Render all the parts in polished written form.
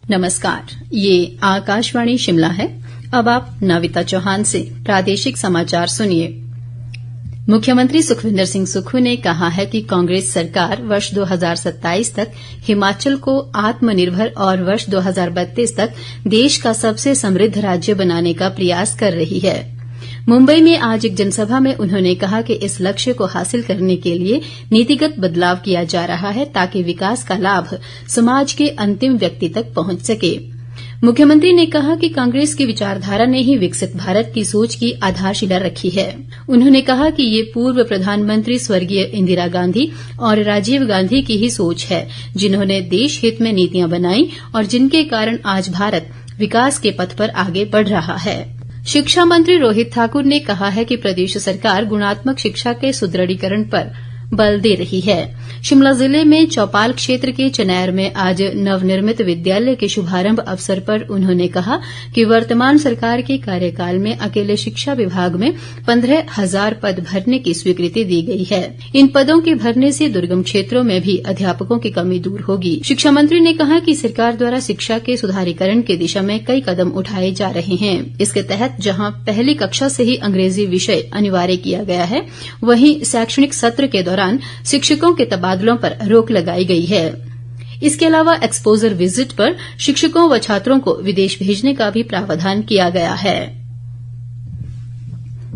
नमस्कार, ये आकाशवाणी शिमला है। अब आप नविता चौहान से प्रादेशिक समाचार सुनिए। मुख्यमंत्री सुखविंदर सिंह सुक्खू ने कहा है कि कांग्रेस सरकार वर्ष 2027 तक हिमाचल को आत्मनिर्भर और वर्ष 2032 तक देश का सबसे समृद्ध राज्य बनाने का प्रयास कर रही है। मुंबई में आज एक जनसभा में उन्होंने कहा कि इस लक्ष्य को हासिल करने के लिए नीतिगत बदलाव किया जा रहा है ताकि विकास का लाभ समाज के अंतिम व्यक्ति तक पहुंच सके। मुख्यमंत्री ने कहा कि कांग्रेस की विचारधारा ने ही विकसित भारत की सोच की आधारशिला रखी है। उन्होंने कहा कि ये पूर्व प्रधानमंत्री स्वर्गीय इंदिरा गांधी और राजीव गांधी की ही सोच है, जिन्होंने देश हित में नीतियां बनाई और जिनके कारण आज भारत विकास के पथ पर आगे बढ़ रहा है। शिक्षा मंत्री रोहित ठाकुर ने कहा है कि प्रदेश सरकार गुणात्मक शिक्षा के सुदृढ़ीकरण पर बल दे रही है। शिमला जिले में चौपाल क्षेत्र के चनैर में आज नवनिर्मित विद्यालय के शुभारंभ अवसर पर उन्होंने कहा कि वर्तमान सरकार के कार्यकाल में अकेले शिक्षा विभाग में 15,000 पद भरने की स्वीकृति दी गई है। इन पदों के भरने से दुर्गम क्षेत्रों में भी अध्यापकों की कमी दूर होगी। शिक्षा मंत्री ने कहा कि सरकार द्वारा शिक्षा के सुधारीकरण की दिशा में कई कदम उठाए जा रहे हैं। इसके तहत जहां पहली कक्षा से ही अंग्रेजी विषय अनिवार्य किया गया है, वहीं शैक्षणिक सत्र के दौरान शिक्षकों के तबादलों पर रोक लगाई गई है। इसके अलावा एक्सपोजर विजिट पर शिक्षकों व छात्रों को विदेश भेजने का भी प्रावधान किया गया है।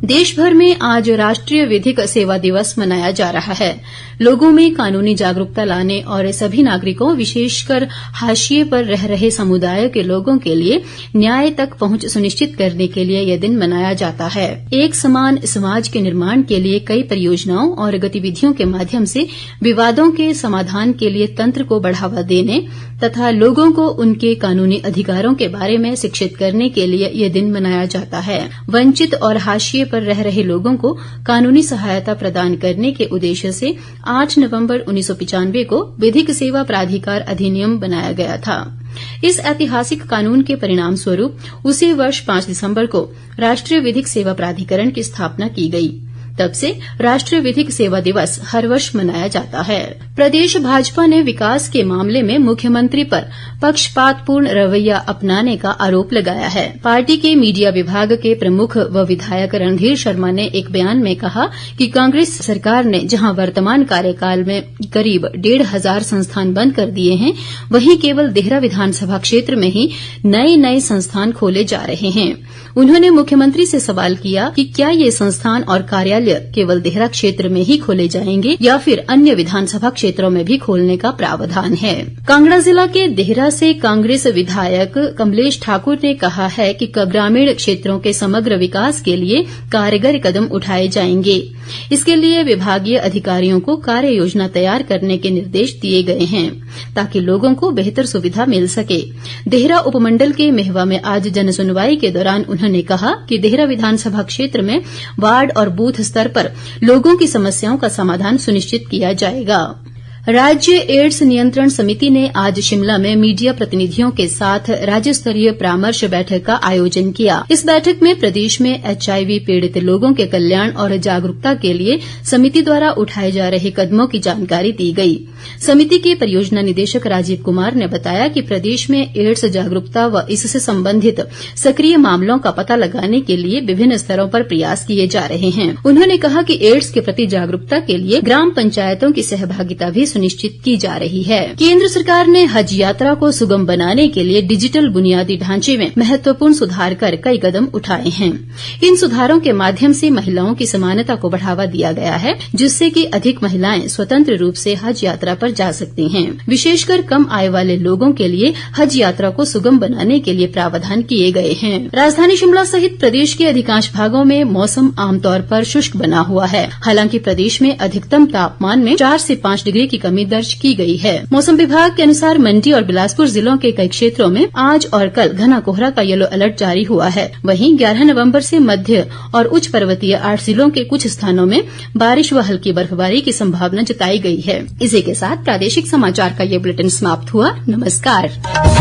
देश भर में आज राष्ट्रीय विधिक सेवा दिवस मनाया जा रहा है। लोगों में कानूनी जागरूकता लाने और सभी नागरिकों, विशेषकर हाशिए पर रह रहे समुदाय के लोगों के लिए न्याय तक पहुंच सुनिश्चित करने के लिए यह दिन मनाया जाता है। एक समान समाज के निर्माण के लिए कई परियोजनाओं और गतिविधियों के माध्यम से विवादों के समाधान के लिए तंत्र को बढ़ावा देने तथा लोगों को उनके कानूनी अधिकारों के बारे में शिक्षित करने के लिए यह दिन मनाया जाता है। वंचित और हाशिए पर रह रहे लोगों को कानूनी सहायता प्रदान करने के उद्देश्य से 8 नवंबर 1995 को विधिक सेवा प्राधिकार अधिनियम बनाया गया था। इस ऐतिहासिक कानून के परिणाम स्वरूप उसी वर्ष 5 दिसंबर को राष्ट्रीय विधिक सेवा प्राधिकरण की स्थापना की गई। तब से राष्ट्रीय विधिक सेवा दिवस हर वर्ष मनाया जाता है। प्रदेश भाजपा ने विकास के मामले में मुख्यमंत्री पर पक्षपातपूर्ण रवैया अपनाने का आरोप लगाया है। पार्टी के मीडिया विभाग के प्रमुख व विधायक रणधीर शर्मा ने एक बयान में कहा कि कांग्रेस सरकार ने जहां वर्तमान कार्यकाल में करीब 1,500 संस्थान बंद कर दिए हैं, वहीं केवल देहरा विधानसभा क्षेत्र में ही नए संस्थान खोले जा रहे हैं। उन्होंने मुख्यमंत्री से सवाल किया कि क्या ये संस्थान और कार्यालय केवल देहरा क्षेत्र में ही खोले जाएंगे या फिर अन्य विधानसभा क्षेत्रों में भी खोलने का प्रावधान है। कांगड़ा जिला के देहरा से कांग्रेस विधायक कमलेश ठाकुर ने कहा है कि ग्रामीण क्षेत्रों के समग्र विकास के लिए कारगर कदम उठाए जाएंगे। इसके लिए विभागीय अधिकारियों को कार्य योजना तैयार करने के निर्देश दिए गए हैं ताकि लोगों को बेहतर सुविधा मिल सके। देहरा उपमंडल के मेहवा में आज जनसुनवाई के दौरान उन्होंने कहा कि देहरा विधानसभा क्षेत्र में वार्ड और बूथ स्तर पर लोगों की समस्याओं का समाधान सुनिश्चित किया जाएगा। राज्य एड्स नियंत्रण समिति ने आज शिमला में मीडिया प्रतिनिधियों के साथ राज्य स्तरीय परामर्श बैठक का आयोजन किया। इस बैठक में प्रदेश में HIV पीड़ित लोगों के कल्याण और जागरूकता के लिए समिति द्वारा उठाए जा रहे कदमों की जानकारी दी गई। समिति के परियोजना निदेशक राजीव कुमार ने बताया कि प्रदेश में एड्स जागरूकता व इससे संबंधित सक्रिय मामलों का पता लगाने के लिए विभिन्न स्तरों पर प्रयास किए जा रहे हैं। उन्होंने कहा कि एड्स के प्रति जागरूकता के लिए ग्राम पंचायतों की सहभागिता भी सुनिश्चित की जा रही है। केंद्र सरकार ने हज यात्रा को सुगम बनाने के लिए डिजिटल बुनियादी ढांचे में महत्वपूर्ण सुधार कर कई कदम उठाए हैं। इन सुधारों के माध्यम से महिलाओं की समानता को बढ़ावा दिया गया है, जिससे कि अधिक महिलाएं स्वतंत्र रूप से हज यात्रा पर जा सकती हैं। विशेषकर कम आय वाले लोगों के लिए हज यात्रा को सुगम बनाने के लिए प्रावधान किए गए हैं। राजधानी शिमला सहित प्रदेश के अधिकांश भागों में मौसम आमतौर पर शुष्क बना हुआ है। हालांकि प्रदेश में अधिकतम तापमान में 4 से 5 डिग्री की कमी दर्ज की गई है। मौसम विभाग के अनुसार मंडी और बिलासपुर जिलों के कई क्षेत्रों में आज और कल घना कोहरा का येलो अलर्ट जारी हुआ है। वहीं 11 नवंबर से मध्य और उच्च पर्वतीय 8 जिलों के कुछ स्थानों में बारिश व हल्की बर्फबारी की संभावना जताई गई है। इसी के साथ प्रादेशिक समाचार का ये बुलेटिन समाप्त हुआ। नमस्कार।